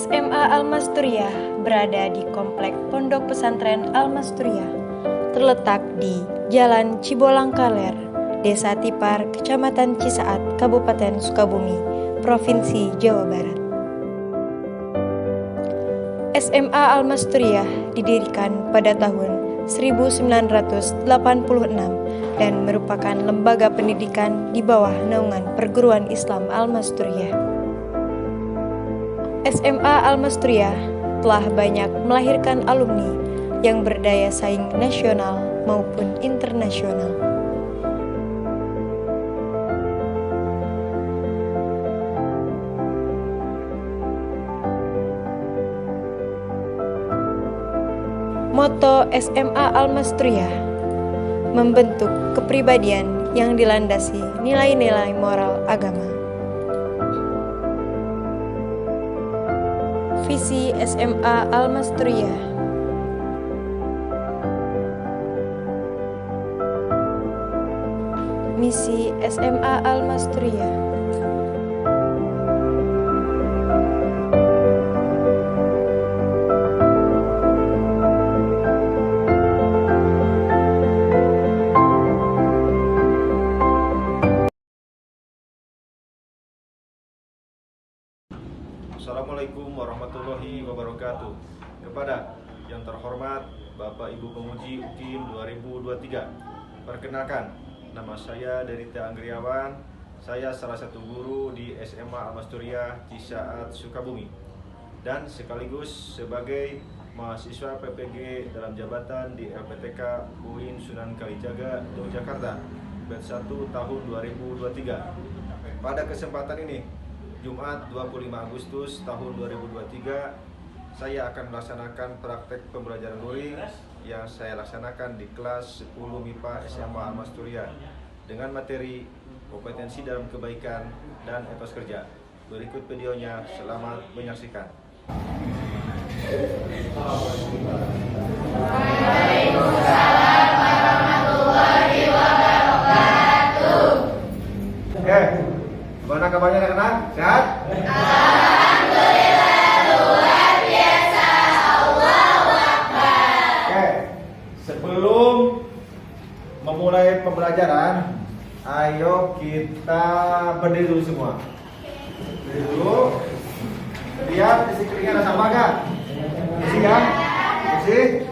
SMA Al-Masturiah berada di Komplek Pondok Pesantren Al-Masturiah, terletak di Jalan Cibolang Kaler, Desa Tipar, Kecamatan Cisaat, Kabupaten Sukabumi, Provinsi Jawa Barat. SMA Al-Masturiah didirikan pada tahun 1986 dan merupakan lembaga pendidikan di bawah naungan Perguruan Islam Al-Masturiah. SMA Al-Masturiah telah banyak melahirkan alumni yang berdaya saing nasional maupun internasional. Moto SMA Al-Masturiah: membentuk kepribadian yang dilandasi nilai-nilai moral agama. Visi SMA Al-Masturiah: misi SMA Al-Masturiah. Assalamualaikum warahmatullahi wabarakatuh. Kepada yang terhormat Bapak Ibu Pemuji UKIM 2023, perkenalkan, nama saya Derita Anggriawan. Saya salah satu guru di SMA Al-Masturiah Cisaat, Sukabumi, dan sekaligus sebagai mahasiswa PPG dalam jabatan di LPTK UIN Sunan Kalijaga, Yogyakarta, batch 1 tahun 2023. Pada kesempatan ini, Jumat 25 Agustus tahun 2023, saya akan melaksanakan praktek pembelajaran luring yang saya laksanakan di kelas 10 MIPA SMA Al-Masturiah dengan materi kompetensi dalam kebaikan dan etos kerja. Berikut videonya, selamat menyaksikan. Waalaikumsalam warahmatullahi wabarakatuh. Oke, gimana kabarnya anak-anak? Sehat? Alhamdulillah, luar biasa. Allahu Akbar. Oke, sebelum memulai pembelajaran, ayo kita berdiri dulu semua. Berdiri dulu. Lihat isi keringnya ada sama gak? Isi kan? Isi?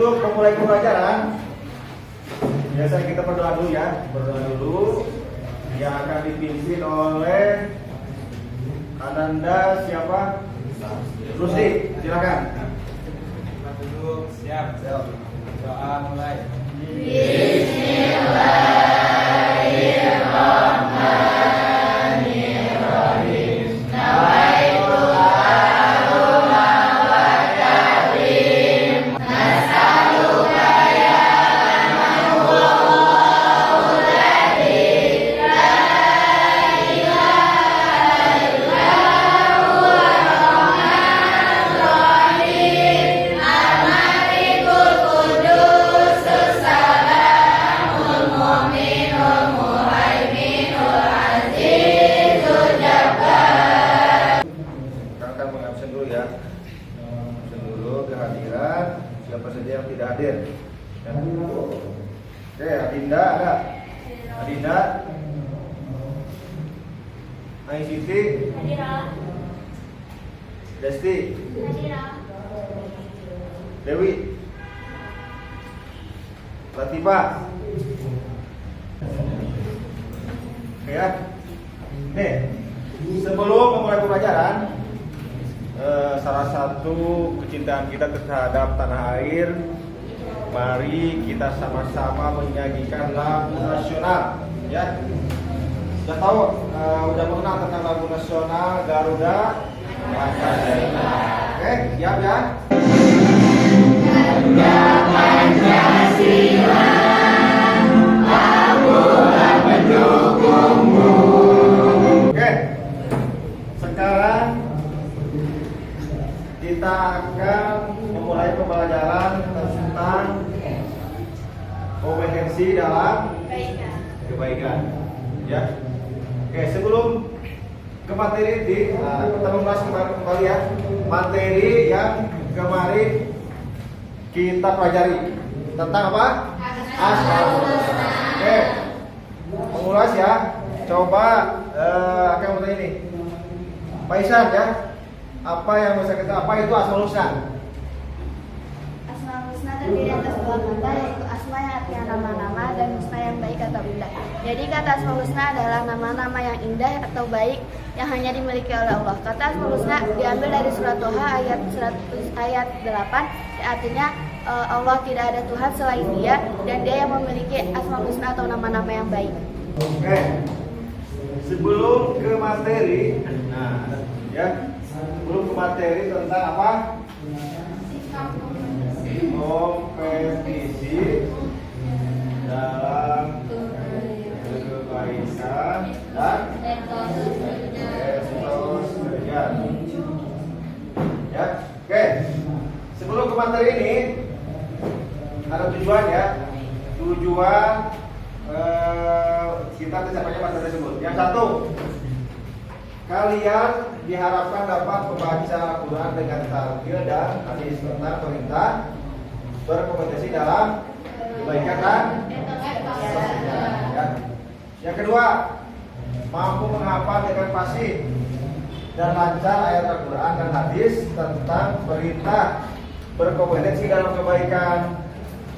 Untuk memulai pembelajaran, biasa kita berdoa dulu ya. Berdoa dulu, yang akan dipimpin oleh Ananda siapa? Rusdi, silakan. Duduk, siap. Doa mulai. Bismillahirrahmanirrahim. Nawaitu siapa saja yang tidak hadir. Oke, Adinda ada? Adinda, Ai Siti, Desti, Dewi, Latifah. Oke ya. Nih, sebelum memulai pembelajaran, salah satu kecintaan kita terhadap tanah air, mari kita sama-sama menyanyikan lagu nasional, ya. Sudah tahu, udah mengenal tentang lagu nasional Garuda Pancasila. Oke, siap ya? Garuda Pancasila, akulah pendukungmu. Oke, sekarang kita akan memulai pembelajaran tentang kompetensi dalam kebaikan. Ya. Oke, sebelum ke materi inti, kita membahas kembali ya materi yang kemarin kita pelajari tentang apa? Asmaul Husna. Oke, mengulas ya. Coba akan bertanya ini, Pak Isan ya, apa yang bisa kita apa itu Asmaul Husna? Asmaul Husna terdiri atas dua kata, yaitu asma yang artinya nama-nama dan husna yang baik atau indah. Jadi kata Asmaul Husna adalah nama-nama yang indah atau baik yang hanya dimiliki oleh Allah. Kata Asmaul Husna diambil dari surat Toha ayat 8, yang artinya Allah tidak ada Tuhan selain Dia dan Dia yang memiliki Asmaul Husna atau nama-nama yang baik. Oke. Sebelum ke materi, ya, sebelum ke materi tentang apa? Kompetisi dalam kebaikan dan etos kerja. Ya, oke. Sebelum ke materi ini ada tujuan ya. Tujuan kita tercapainya materi tersebut. Yang satu, kalian diharapkan dapat membaca Al-Quran dengan tartil dan hadis tentang perintah berkompetensi dalam kebaikan dan ya. Yang kedua, mampu menghafal dengan fasih dan lancar ayat Al-Quran dan hadis tentang perintah berkompetensi dalam kebaikan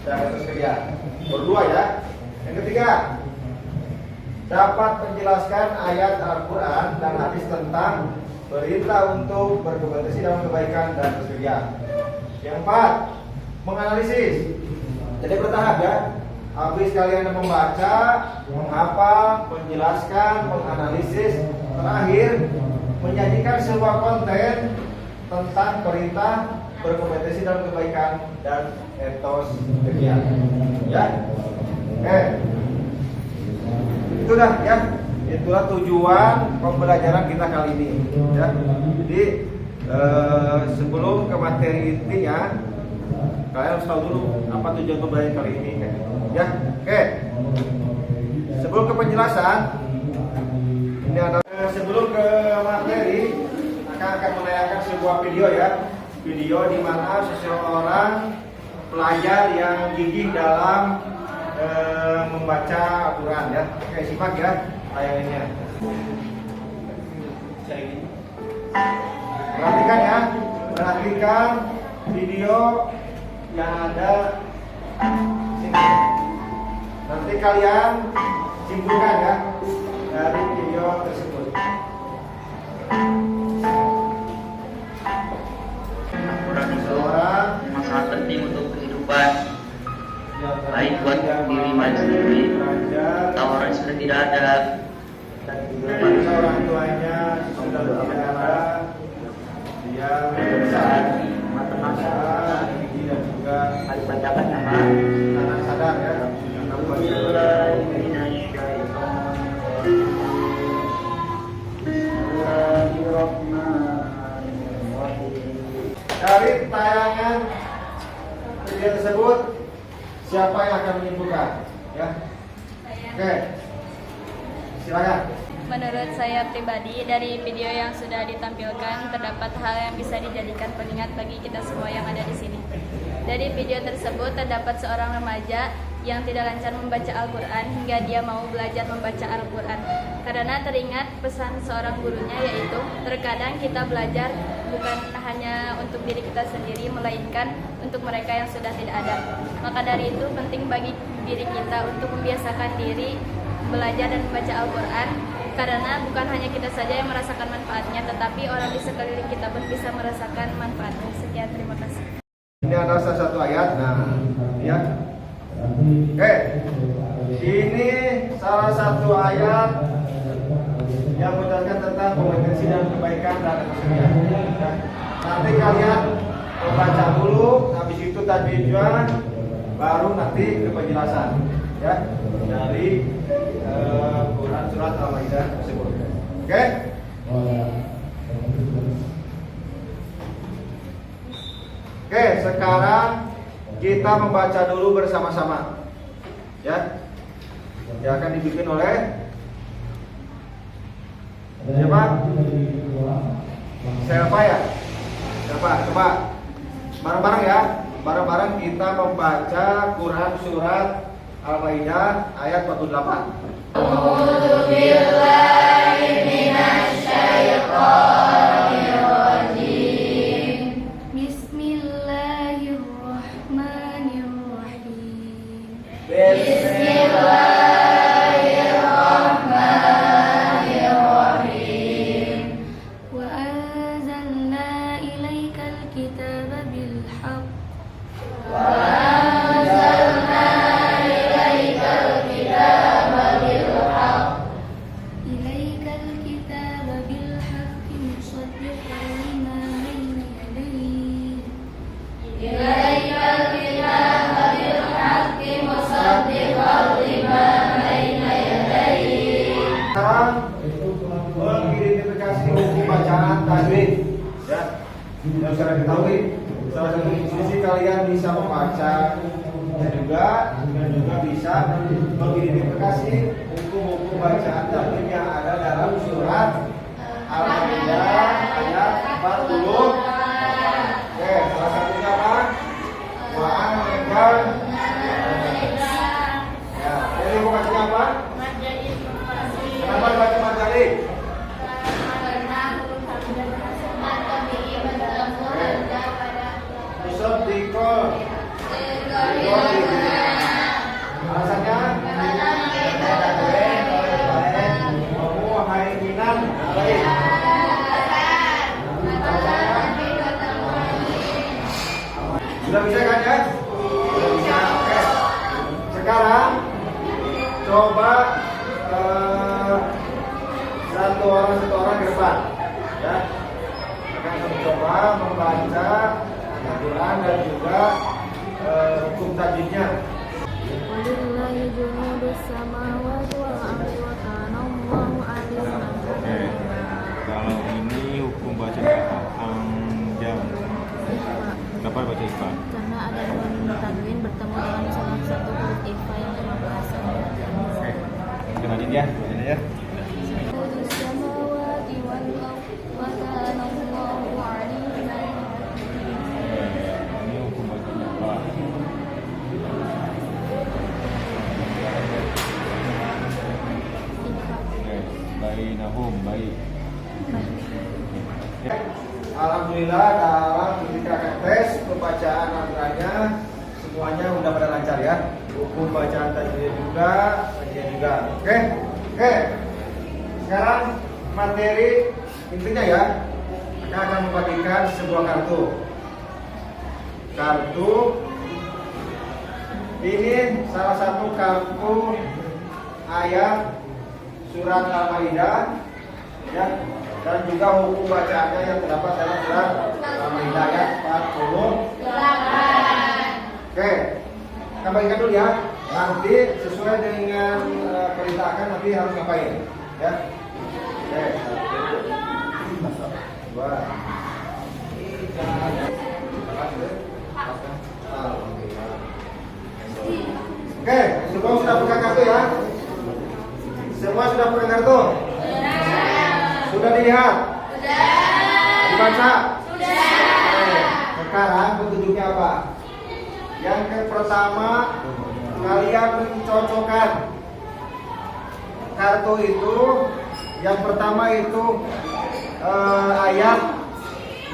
dan etos kerja. Berdua ya. Yang ketiga, dapat menjelaskan ayat Al-Quran dan hadis tentang perintah untuk berkompetensi dalam kebaikan dan etos kerja. Yang keempat, menganalisis. Jadi bertahap ya. Habis kalian membaca, menghafal, menjelaskan, menganalisis, terakhir menyajikan sebuah konten tentang perintah berkompetensi dalam kebaikan dan etos kerja. Ya. Itu dah ya. Itulah tujuan pembelajaran kita kali ini. Ya. Jadi sebelum ke materi intinya, kalian harus tahu dulu apa tujuan pembelajaran kali ini. Ya. Oke. Sebelum ke penjelasan, ini ada sebelum ke materi akan menayangkan sebuah video ya. Video di mana seseorang pelajar yang gigih dalam membaca Al-Quran ya. Oke, simak ya tayangannya. Perhatikan ya, perhatikan video yang ada sini. Nanti kalian simpulkan ya dari video tersebut. Al-Quran itu sangat penting untuk kehidupan, baik buat diri manusia sendiri atau orang yang sudah tidak ada. Bagi orang tuanya sudah tidak ada, dia besar, mata-mata, gigi dan juga Harus bacakan nama anak sadar ya. Dari tayangan video tersebut, siapa yang akan menyimpulkan? Ya, oke, silakan. Menurut saya pribadi, dari video yang sudah ditampilkan terdapat hal yang bisa dijadikan pengingat bagi kita semua yang ada di sini. Dari video tersebut terdapat seorang remaja yang tidak lancar membaca Al-Quran hingga dia mau belajar membaca Al-Quran. Karena teringat pesan seorang gurunya, yaitu terkadang kita belajar bukan hanya untuk diri kita sendiri, melainkan untuk mereka yang sudah tidak ada. Maka dari itu penting bagi diri kita untuk membiasakan diri belajar dan membaca Al-Quran, karena bukan hanya kita saja yang merasakan manfaatnya, tetapi orang di sekeliling kita pun bisa merasakan manfaatnya. Sekian, terima kasih. Ini ada salah satu ayat, nah ya. Oke, ini salah satu ayat yang menjelaskan tentang kompetensi dan kebaikan dan kesenian. Nanti kalian membaca dulu, habis itu tajwidnya, baru nanti ke penjelasan, ya, dari Quran surat Al-Maidah tersebut. Oke? Oke, sekarang kita membaca dulu bersama-sama, ya. Yang akan dibimbing oleh siapa? Siapa ya? Siapa? Coba bareng-bareng ya. Bareng-bareng kita membaca Quran surat Al-Maidah ayat 48. Mengidentifikasi hukum bacaan tajwid, ya. Yang sudah diketahui, salah satu institusi kalian bisa membaca dan juga bisa mengidentifikasi hukum-hukum bacaan tajwid yang ada dalam surat Al-Maidah ayat 40. Oke, salah satunya apa? Wa'an meninggal. Ya, jadi hukum bacanya apa? Kenapa baca Majalik? Musaddiqon. Alasannya? Muhaiminan. Sudah bisa kan ya? Sudah bisa. Oke. Sekarang coba satu orang ke depan, ya. Akan mencoba membaca Al-Quran dan juga hukum tajwidnya. Walillahi junudus samawati wal ardi wa kana Allahu aliman habira. Kalau ini hukum bacanya Anjam. Kenapa baca Ifa? Karena ada nun tanwin bertemu dengan salah satu huruf ifa yang berbahasa. Oke. Kita lanjut ya. Ya. Ini hukum bacanya apa? Bainahum, baik. Alhamdulillah dalam ketika tes pembacaan Al-Qur'annya semuanya udah pada lancar ya. Hukum bacaan tajwid juga, Oke. Sekarang materi intinya ya. Kita akan membagikan sebuah kartu. Kartu ini salah satu kartu ayat surat Al-Maidah, ya, dan juga hukum bacaannya yang terdapat dalam surat Al-Maidah ayat 48. Oke, kita bagikan dulu ya. Nanti sesuai dengan perintahkan nanti harus ngapain, ya. Oke, 1, 2, 3. Oke, semua sudah pegang kartu ya. Semua sudah pegang kartu? Sudah dilihat? Sudah. Dibaca? Sudah. Sekarang petunjuknya apa? Yang pertama kalian mencocokkan kartu itu. Yang pertama itu ayat,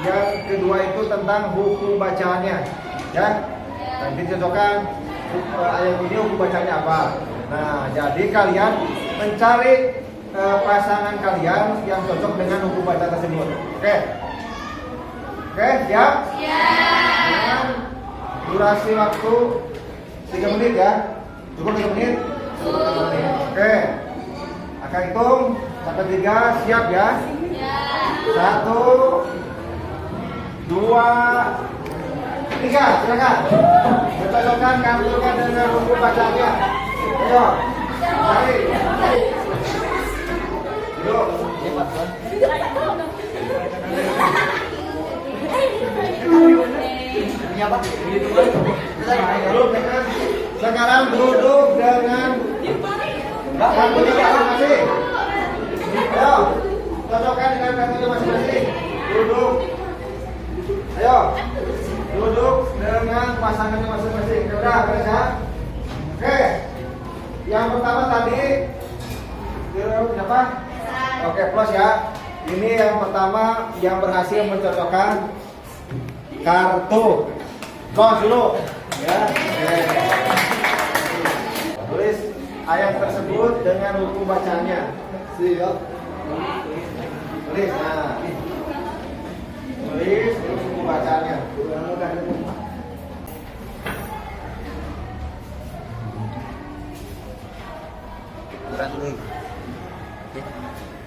yang kedua itu tentang hukum bacaannya, ya. Nanti cocokkan ayat ini hukum bacaannya apa. Nah, jadi kalian mencari pasangan kalian yang cocok dengan hukum bacaan tersebut. Oke, siap? Dengan durasi waktu 3 menit ya. Cukup 3 menit? Oke. Akan hitung sampai 3, siap ya? 1, 2, 3, silakan. Bercocokkan kartunya dengan hukum bacaannya. Ayo, cari. Duduk. Sekarang duduk dengan kartunya masing-masing. Ayo, cocokkan dengan kartunya masing-masing. Duduk. Ayo, duduk dengan pasangannya masing-masing. Udah, beres ya? Oke. Yang pertama tadi siapa? Oke, plus ya. Ini yang pertama yang berhasil mencocokkan kartu. Close dulu ya. Tulis ayat tersebut dengan hukum bacanya. Siap. Tulis, nah. Tulis hukum bacanya.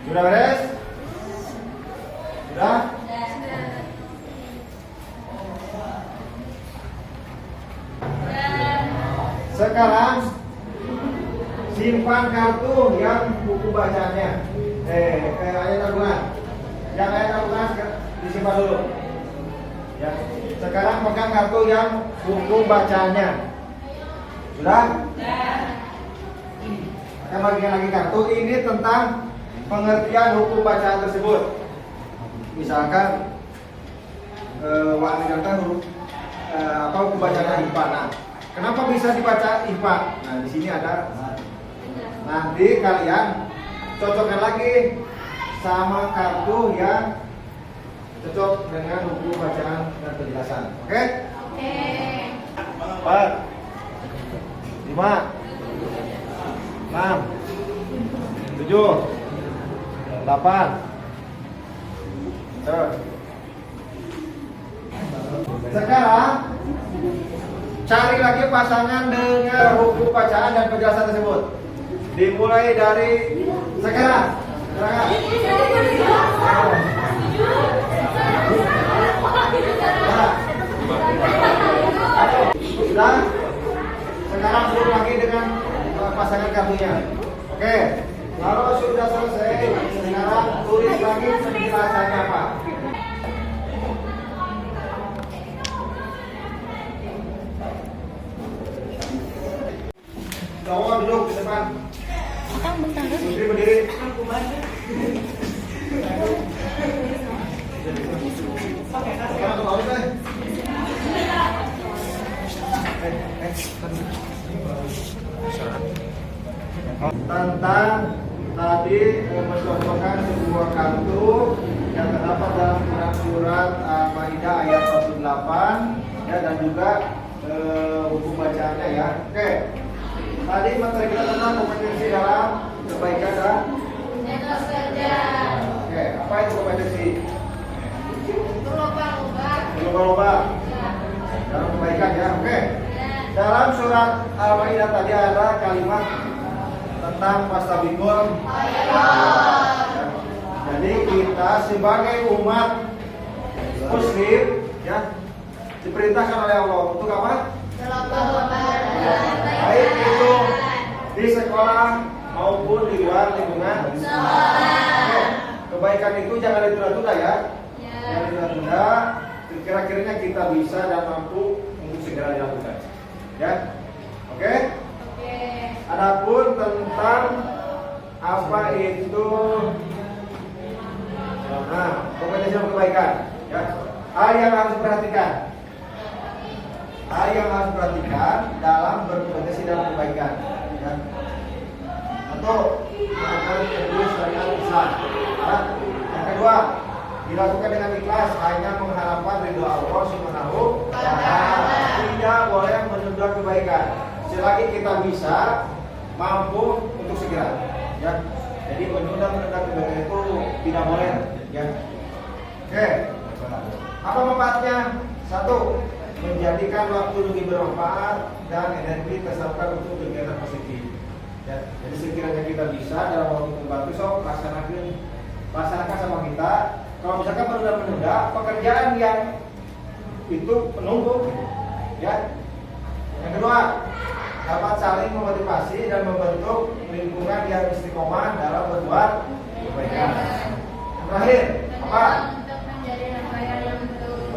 Sudah beres? Sudah? Sekarang simpan kartu yang buku bacanya. Ayat Al-Quran. Yang ayat Al-Quran disimpan dulu. Ya. Sekarang pegang kartu yang buku bacanya. Sudah? Akan bagian lagi kartu ini tentang pengertian hukum bacaan tersebut. Misalkan waktu kata huruf apa hukum bacaan IPA. Nah, kenapa bisa dibaca IPA? Nah, di sini ada. Nanti kalian cocokkan lagi sama kartu yang cocok dengan hukum bacaan dan penjelasan. Oke? 4, 5, 6, 7, 8. Sekarang cari lagi pasangan dengan hukum bacaan dan penjelasan tersebut. Dimulai dari sekarang. Sudah? Sekarang suruh lagi dengan pasangan kartunya. Oke. Kalau sudah selesai, sekarang tulis lagi penjelasannya apa. Kawan duduk di depan. Putri berdiri. Tentang tadi mencocokkan sebuah kartu yang terdapat dalam surat Al-Maidah ayat 108 ya, dan juga hukum bacaannya ya. Oke. Tadi materi kita tentang kompetensi dalam kebaikan dan etos kerja. Oke, apa itu kompetensi? Berlomba-lomba dalam kebaikan ya. Oke. Dalam surat Al-Maidah tadi ada kalimat tentang fastabiqul khairat. Jadi kita sebagai umat muslim ya diperintahkan oleh Allah untuk apa? Baik itu di sekolah maupun di luar lingkungan sekolah. Kebaikan itu jangan ditunda-tunda ya. Jangan ditunda-tunda. Kira-kiranya kita bisa dan mampu untuk segera dilakukan. Ya, oke? Adapun tentang apa itu kompetensi dalam kebaikan, ya. Hal yang harus diperhatikan. hal yang harus diperhatikan dalam berkompetisi dalam kebaikan. Ya. Satu, melakukan kedua syariat Islam. Ya. Yang kedua, dilakukan dengan ikhlas, hanya mengharapkan ridho Allah Subhanahu wa Ta'ala. Tidak boleh menunda kebaikan selagi kita bisa, mampu untuk segera. Ya. Jadi menunda kebaikan itu tidak boleh. Ya. Oke. Apa manfaatnya? Satu, menjadikan waktu lebih bermanfaat dan energi tersalurkan untuk kegiatan positif. Ya. Jadi sekiranya kita bisa dalam waktu tertentu, so laksanakan sama kita. Kalau misalkan menunda-menunda pekerjaan yang itu menunggu, ya. Yang kedua, dapat saling memotivasi dan membentuk lingkungan yang istiqomah dalam berbuat kebaikan. Terakhir, apa?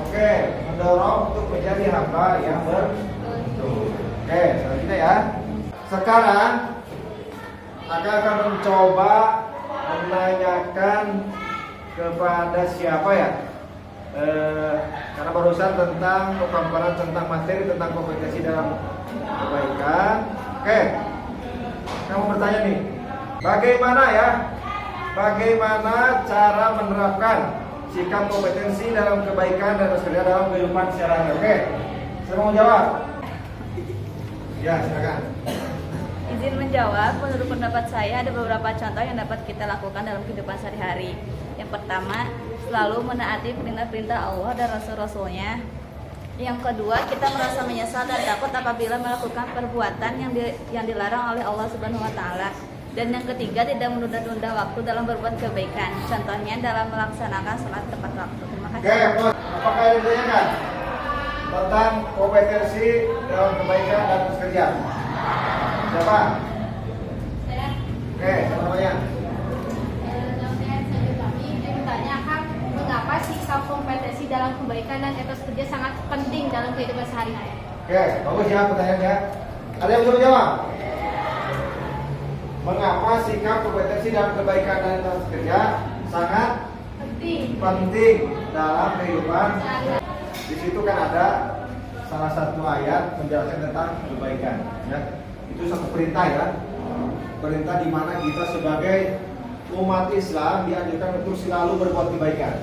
Oke, mendorong untuk menjadi hamba yang beruntung. Oke, selanjutnya ya. Sekarang akan mencoba menanyakan kepada siapa ya? Karena barusan tentang pemaparan tentang materi tentang kompetensi dalam kebaikan. Oke, kamu bertanya nih, bagaimana cara menerapkan sikap kompetensi dalam kebaikan dan kerja dalam kehidupan sehari-hari? Oke, saya mau jawab. Ya, silakan. Izin menjawab, menurut pendapat saya ada beberapa contoh yang dapat kita lakukan dalam kehidupan sehari-hari. Yang pertama, selalu menaati perintah-perintah Allah dan Rasul-Rasulnya. Yang kedua, kita merasa menyesal dan takut apabila melakukan perbuatan yang dilarang oleh Allah Subhanahu wa Ta'ala. Dan yang ketiga, tidak menunda-nunda waktu dalam berbuat kebaikan. Contohnya dalam melaksanakan sholat tepat waktu. Terima kasih. Oke, apakah ada yang ditanyakan tentang kompetensi dalam kebaikan dan kerja? Siapa? Saya. Oke, namanya? Namanya saya kami menanyakan mengapa sikap kompetensi dalam kebaikan dan etos kerja sangat penting dalam kehidupan sehari-hari. Oke, bagus ya pertanyaannya. Ada yang bisa jawab? Mengapa sikap kompetensi dalam kebaikan dan etos kerja sangat penting dalam kehidupan? Di situ kan ada salah satu ayat menjelaskan tentang kebaikan. Ya. Itu satu perintah ya. Perintah di mana kita sebagai umat Islam dianjurkan untuk selalu berbuat kebaikan.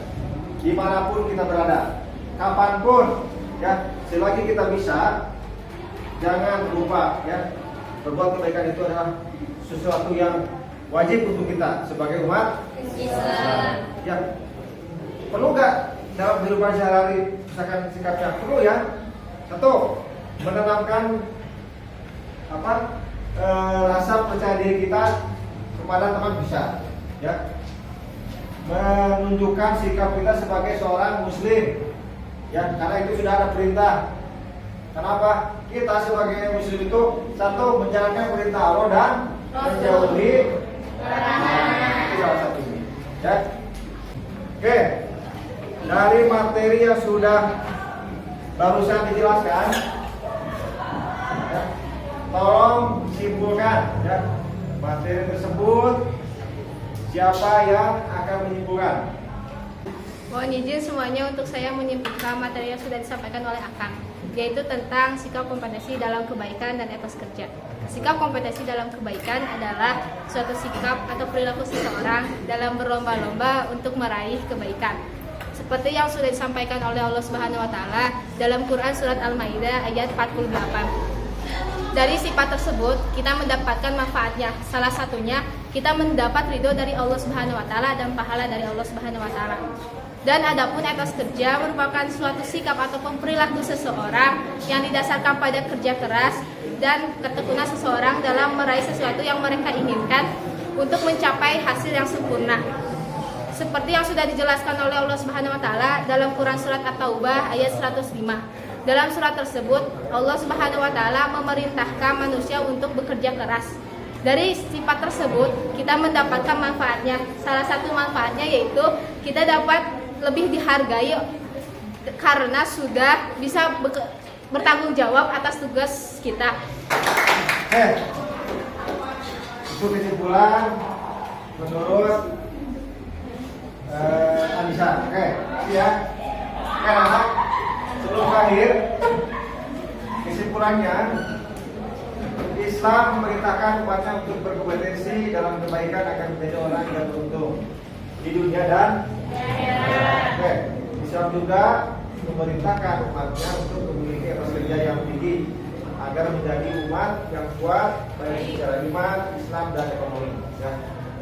Dimanapun kita berada, kapanpun, ya, selagi kita bisa, jangan lupa ya, berbuat kebaikan itu adalah sesuatu yang wajib untuk kita sebagai umat Islam. Ya, perlu nggak dalam kehidupan sehari-hari misalkan sikapnya? Perlu ya. Satu, menanamkan rasa percaya diri kita kepada teman bisa, ya. Menunjukkan sikap kita sebagai seorang muslim, ya, karena itu sudah ada perintah. Kenapa? Kita sebagai muslim itu satu, menjalankan perintah Allah dan menjauhi larangan. Itu salah satunya, ya. Oke, dari materi yang sudah barusan dijelaskan, ya, tolong simpulkan ya materi tersebut. Siapa yang akan menyimpulkan? Mohon izin semuanya untuk saya menyimpulkan materi yang sudah disampaikan oleh Akang, yaitu tentang sikap kompetensi dalam kebaikan dan etos kerja. Sikap kompetensi dalam kebaikan adalah suatu sikap atau perilaku seseorang dalam berlomba-lomba untuk meraih kebaikan. Seperti yang sudah disampaikan oleh Allah Subhanahu wa Ta'ala dalam Quran surat Al-Maidah ayat 48. Dari sifat tersebut kita mendapatkan manfaatnya. Salah satunya kita mendapat ridho dari Allah Subhanahu wa Ta'ala dan pahala dari Allah Subhanahu wa Ta'ala. Dan adapun etos kerja merupakan suatu sikap ataupun perilaku seseorang yang didasarkan pada kerja keras dan ketekunan seseorang dalam meraih sesuatu yang mereka inginkan untuk mencapai hasil yang sempurna. Seperti yang sudah dijelaskan oleh Allah Subhanahu wa Ta'ala dalam Quran surat At-Taubah ayat 105. Dalam surat tersebut, Allah Subhanahu wa Ta'ala memerintahkan manusia untuk bekerja keras. Dari sifat tersebut, kita mendapatkan manfaatnya. Salah satu manfaatnya yaitu kita dapat lebih dihargai karena sudah bisa bertanggung jawab atas tugas kita. Oke, itu kesimpulan menurut Anissa. Oke, ya. Sekarang sebelum akhir kurangnya Islam memerintahkan umatnya untuk berkompetensi dalam kebaikan akan menjadi orang yang beruntung di dunia dan oke. Islam juga memerintahkan umatnya untuk memiliki etos kerja yang tinggi agar menjadi umat yang kuat baik secara iman, Islam dan ekonomi. Ya.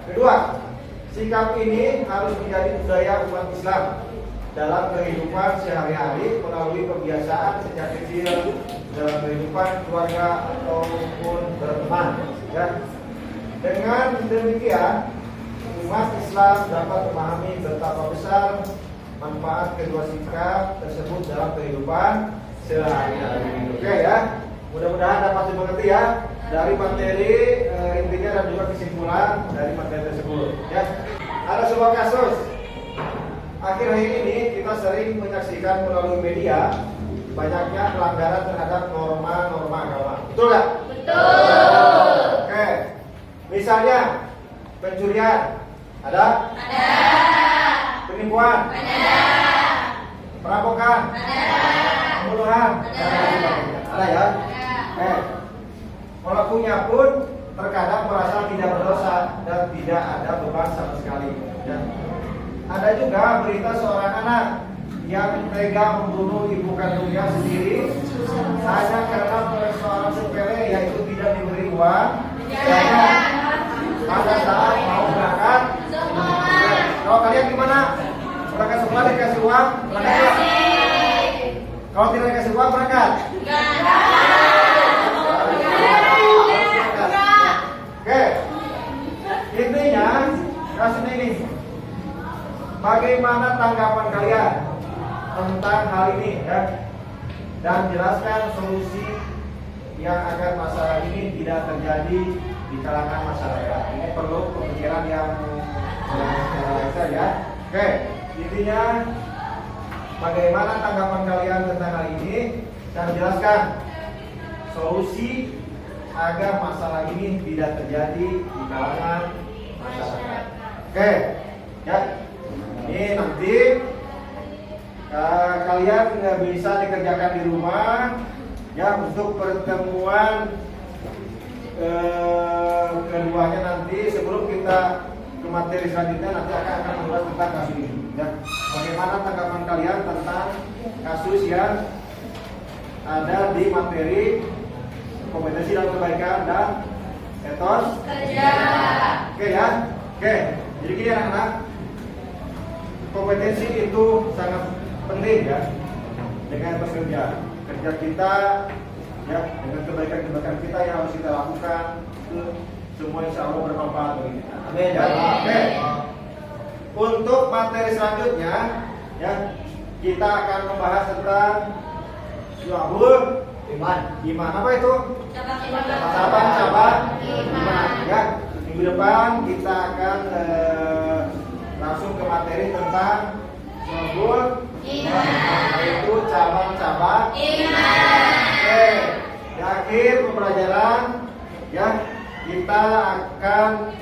Kedua, sikap ini harus menjadi budaya umat Islam dalam kehidupan sehari-hari melalui kebiasaan sejak kecil dalam kehidupan keluarga ataupun berteman. Ya. Dengan demikian, umat Islam dapat memahami betapa besar manfaat kedua sikap tersebut dalam kehidupan sehari-hari. Oke ya, mudah-mudahan dapat dimengerti ya dari materi intinya dan juga kesimpulan dari materi tersebut. Ya, ada sebuah kasus. Akhir-akhir ini kita sering menyaksikan melalui media banyaknya pelanggaran terhadap norma-norma agama. Betul nggak? Betul. Oke, misalnya pencurian, ada? Ada. Penipuan? Ada. Perampokan? Ada. Pembunuhan? Ada ya? Ada. Pelakunya pun terkadang merasa tidak berdosa dan tidak ada beban sama sekali. Ya. Ada juga berita seorang anak yang tega membunuh ibu kandungnya sendiri hanya karena persoalan sepele, yaitu tidak diberi uang. Pada saat mau berangkat, kalau kalian gimana? Berangkat sekolah dikasih uang? Berangkat sekolah? Kalau tidak dikasih uang berangkat? Oke, intinya kasus ini, bagaimana tanggapan kalian tentang hal ini ya? Dan jelaskan solusi yang agar masalah ini tidak terjadi di kalangan masyarakat. Ini perlu pemikiran yang besar ya. Oke, intinya bagaimana tanggapan kalian tentang hal ini dan jelaskan solusi agar masalah ini tidak terjadi di kalangan masyarakat. Oke, ya. Ini nanti kalian bisa dikerjakan di rumah ya untuk pertemuan keduanya nanti sebelum kita ke materi selanjutnya nanti akan membahas tentang kasus ini. Ya. Bagaimana tanggapan kalian tentang kasus yang ada di materi kompetensi dalam kebaikan dan etos kerja. Oke ya. Oke. Jadi gini anak-anak, kompetensi itu sangat penting ya. Dengan etos kerja kita ya, dengan kebaikan-kebaikan kita yang harus kita lakukan itu semua insya Allah bermanfaat bagi kita. Amin. Ya. Oke. Untuk materi selanjutnya ya, kita akan membahas tentang syu'abul iman. Apa itu? Cabang-cabang iman. Ya. Minggu depan kita akan langsung ke materi tentang syu'abul iman, yaitu cabang-cabang iman. Oke. Di akhir pembelajaran ya, kita akan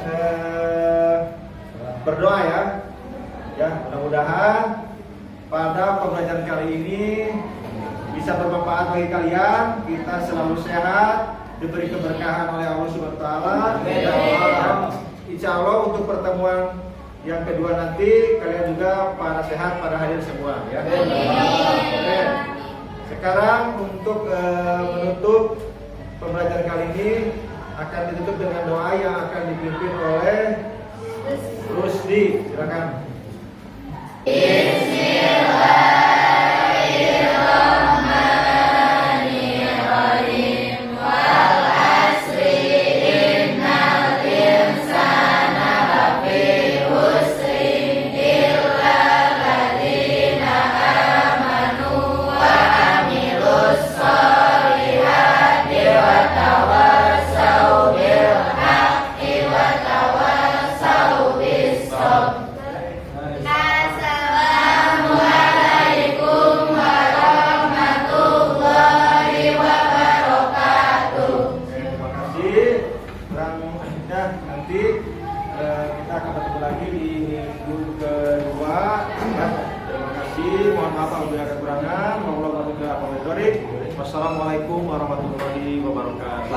berdoa ya. Ya, mudah-mudahan pada pembelajaran kali ini bisa bermanfaat bagi kalian. Kita selalu sehat, diberi keberkahan oleh Allah Subhanahu wa taala. Dan insya Allah untuk pertemuan yang kedua nanti kalian juga pada sehat, pada hadir semua ya. Oke. Sekarang untuk menutup pembelajaran kali ini akan ditutup dengan doa yang akan dipimpin oleh Rusdi. Silakan. Bismillahirrahmanirrahim. Wal asri innal insana lafi khusri illa alladziina amanu wa amilus sholihati wa tawassaw bil haqqi wa tawassaw bis sabr. Assalamualaikum warahmatullahi wabarakatuh. Terima kasih. Selanjutnya nanti kita akan bertemu lagi di minggu kedua. Terima kasih. Mohon maaf apabila ada kekurangan. Wassalamualaikum warahmatullahi wabarakatuh. Wassalamualaikum warahmatullahi wabarakatuh.